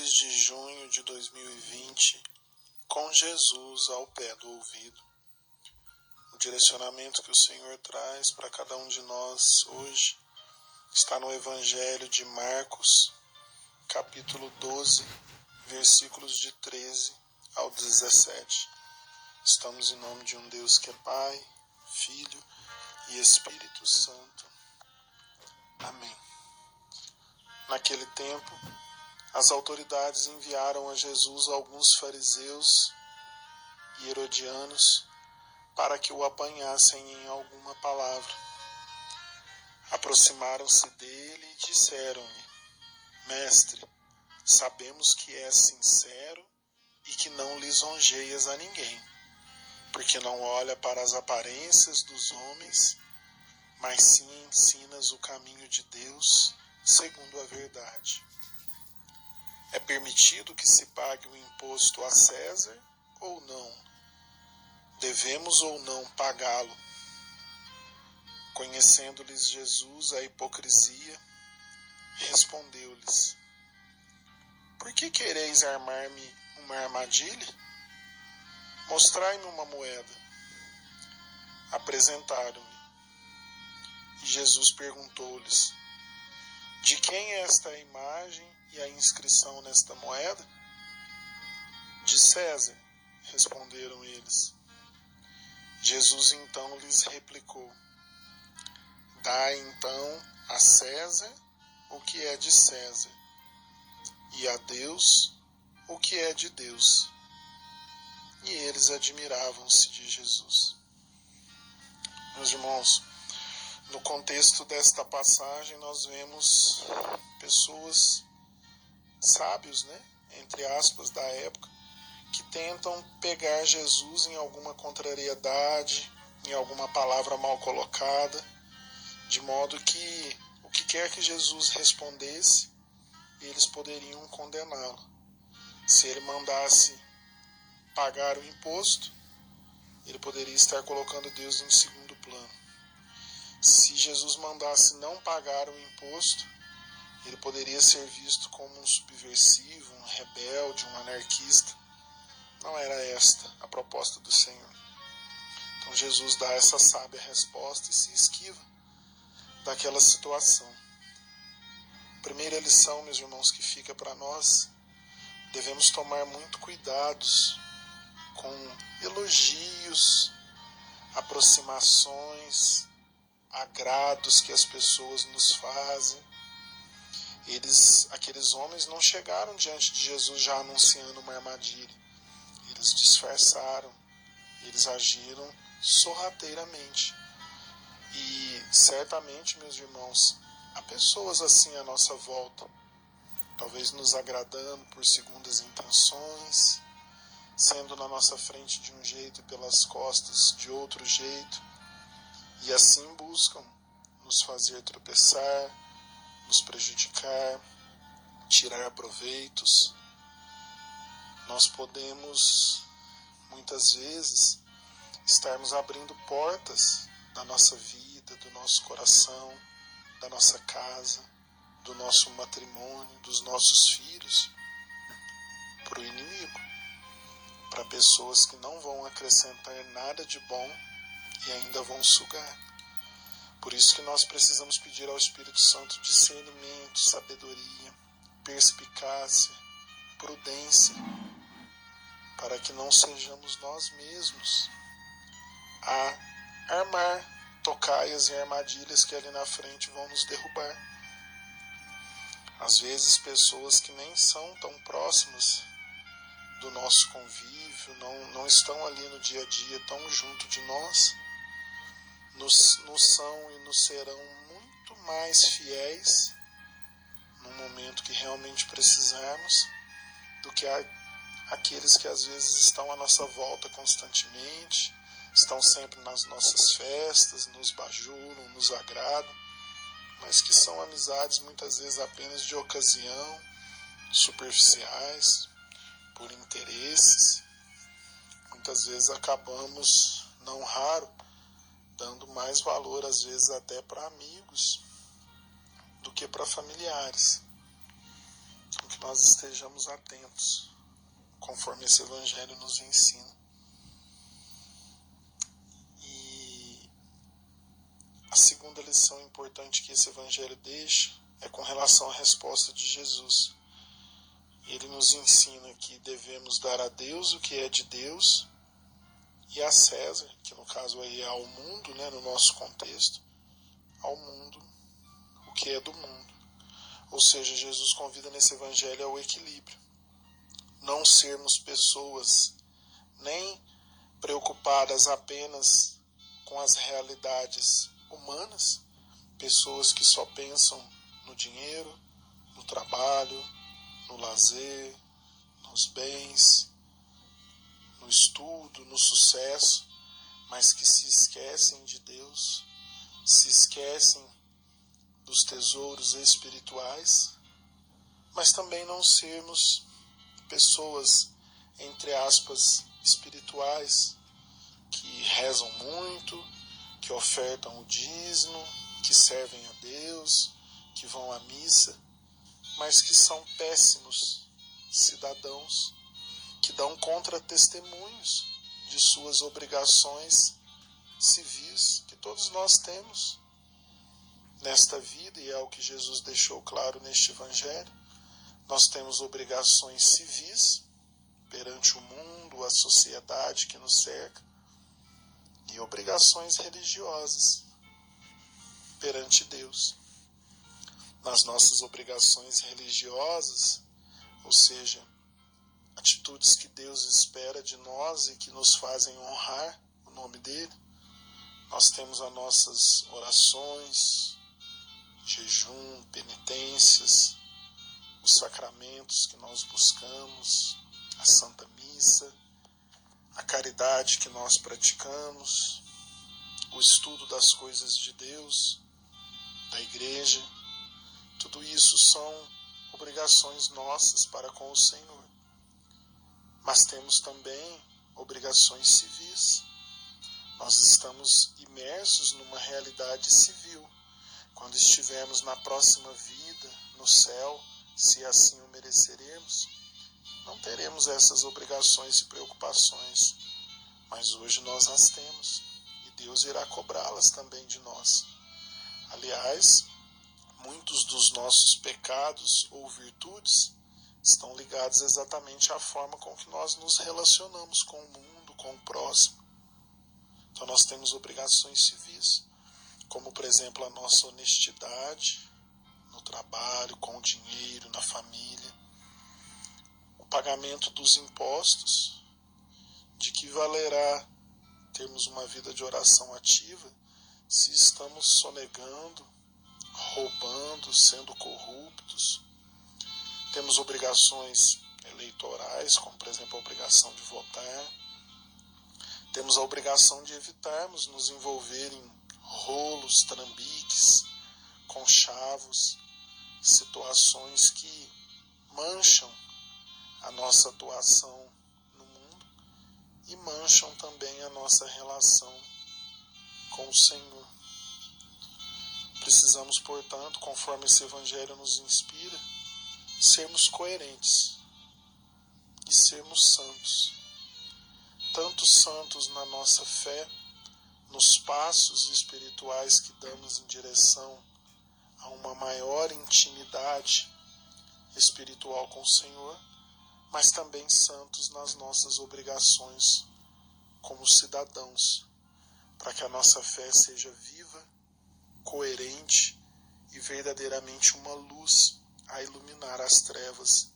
2 de junho de 2020, com Jesus ao pé do ouvido. O direcionamento que o Senhor traz para cada um de nós hoje está no Evangelho de Marcos, capítulo 12, versículos de 13 ao 17. Estamos em nome de um Deus que é Pai, Filho e Espírito Santo. Amém. Naquele tempo, as autoridades enviaram a Jesus alguns fariseus e herodianos para que o apanhassem em alguma palavra. Aproximaram-se dele e disseram-lhe: Mestre, sabemos que és sincero e que não lisonjeias a ninguém, porque não olha para as aparências dos homens, mas sim ensinas o caminho de Deus segundo a verdade. É permitido que se pague o imposto a César ou não? Devemos ou não pagá-lo? Conhecendo-lhes Jesus a hipocrisia, respondeu-lhes: Por que quereis armar-me uma armadilha? Mostrai-me uma moeda. Apresentaram-lhe. E Jesus perguntou-lhes: De quem é esta imagem e a inscrição nesta moeda? De César, responderam eles. Jesus então lhes replicou: Dai então a César o que é de César, e a Deus o que é de Deus. E eles admiravam-se de Jesus. Meus irmãos, no contexto desta passagem nós vemos pessoas sábios, entre aspas, da época, que tentam pegar Jesus em alguma contrariedade, em alguma palavra mal colocada, de modo que o que quer que Jesus respondesse, eles poderiam condená-lo. Se ele mandasse pagar o imposto, ele poderia estar colocando Deus em segundo plano. Se Jesus mandasse não pagar o imposto, ele poderia ser visto como um subversivo, um rebelde, um anarquista. Não era esta a proposta do Senhor. Então Jesus dá essa sábia resposta e se esquiva daquela situação. Primeira lição, meus irmãos, que fica para nós: devemos tomar muito cuidados com elogios, aproximações, agrados que as pessoas nos fazem. Aqueles homens não chegaram diante de Jesus já anunciando uma armadilha. Eles disfarçaram, eles agiram sorrateiramente. E certamente, meus irmãos, há pessoas assim à nossa volta, talvez nos agradando por segundas intenções, sendo na nossa frente de um jeito e pelas costas de outro jeito, e assim buscam nos fazer tropeçar, nos prejudicar, tirar proveitos. Nós podemos, muitas vezes, estarmos abrindo portas da nossa vida, do nosso coração, da nossa casa, do nosso matrimônio, dos nossos filhos, para o inimigo, para pessoas que não vão acrescentar nada de bom e ainda vão sugar. Por isso que nós precisamos pedir ao Espírito Santo discernimento, sabedoria, perspicácia, prudência, para que não sejamos nós mesmos a armar tocaias e armadilhas que ali na frente vão nos derrubar. Às vezes pessoas que nem são tão próximas do nosso convívio, não estão ali no dia a dia tão junto de nós, nos são e nos serão muito mais fiéis no momento que realmente precisarmos do que aqueles que às vezes estão à nossa volta constantemente, estão sempre nas nossas festas, nos bajulam, nos agradam, mas que são amizades muitas vezes apenas de ocasião, superficiais, por interesses. Muitas vezes acabamos, não raro, dando mais valor às vezes até para amigos do que para familiares. O que nós estejamos atentos, conforme esse Evangelho nos ensina. E a segunda lição importante que esse Evangelho deixa é com relação à resposta de Jesus. Ele nos ensina que devemos dar a Deus o que é de Deus e a César, que no caso aí é ao mundo, né, no nosso contexto, ao mundo o que é do mundo. Ou seja, Jesus convida nesse Evangelho ao equilíbrio. Não sermos pessoas nem preocupadas apenas com as realidades humanas, pessoas que só pensam no dinheiro, no trabalho, no lazer, nos bens, no estudo, no sucesso, mas que se esquecem de Deus, se esquecem dos tesouros espirituais, mas também não sermos pessoas, entre aspas, espirituais, que rezam muito, que ofertam o dízimo, que servem a Deus, que vão à missa, mas que são péssimos cidadãos, que dão contra-testemunhos de suas obrigações civis, que todos nós temos nesta vida, e é o que Jesus deixou claro neste Evangelho. Nós temos obrigações civis perante o mundo, a sociedade que nos cerca, e obrigações religiosas perante Deus. Nas nossas obrigações religiosas, ou seja, atitudes que Deus espera de nós e que nos fazem honrar o nome dele, nós temos as nossas orações, jejum, penitências, os sacramentos que nós buscamos, a Santa Missa, a caridade que nós praticamos, o estudo das coisas de Deus, da igreja. Tudo isso são obrigações nossas para com o Senhor. Mas temos também obrigações civis. Nós estamos imersos numa realidade civil. Quando estivermos na próxima vida, no céu, se assim o mereceremos, não teremos essas obrigações e preocupações, mas hoje nós as temos, e Deus irá cobrá-las também de nós. Aliás, muitos dos nossos pecados ou virtudes estão ligados exatamente à forma com que nós nos relacionamos com o mundo, com o próximo. Então nós temos obrigações civis, como por exemplo a nossa honestidade no trabalho, com o dinheiro, na família, o pagamento dos impostos. De que valerá termos uma vida de oração ativa se estamos sonegando, roubando, sendo corruptos? Temos obrigações eleitorais, como por exemplo a obrigação de votar. Temos a obrigação de evitarmos nos envolver em rolos, trambiques, conchavos, situações que mancham a nossa atuação no mundo e mancham também a nossa relação com o Senhor. Precisamos, portanto, conforme esse Evangelho nos inspira, sermos coerentes e sermos santos. Tanto santos na nossa fé, nos passos espirituais que damos em direção a uma maior intimidade espiritual com o Senhor, mas também santos nas nossas obrigações como cidadãos, para que a nossa fé seja viva, coerente e verdadeiramente uma luz a iluminar as trevas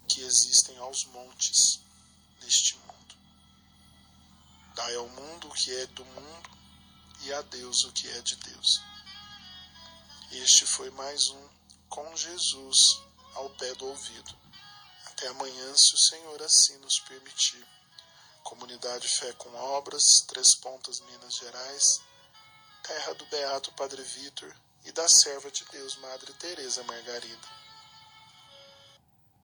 que existem aos montes neste mundo. Dai ao mundo o que é do mundo e a Deus o que é de Deus. Este foi mais um Com Jesus ao pé do ouvido. Até amanhã, se o Senhor assim nos permitir. Comunidade Fé com Obras, Três Pontas, Minas Gerais, terra do Beato Padre Vitor e da serva de Deus, Madre Teresa Margarida.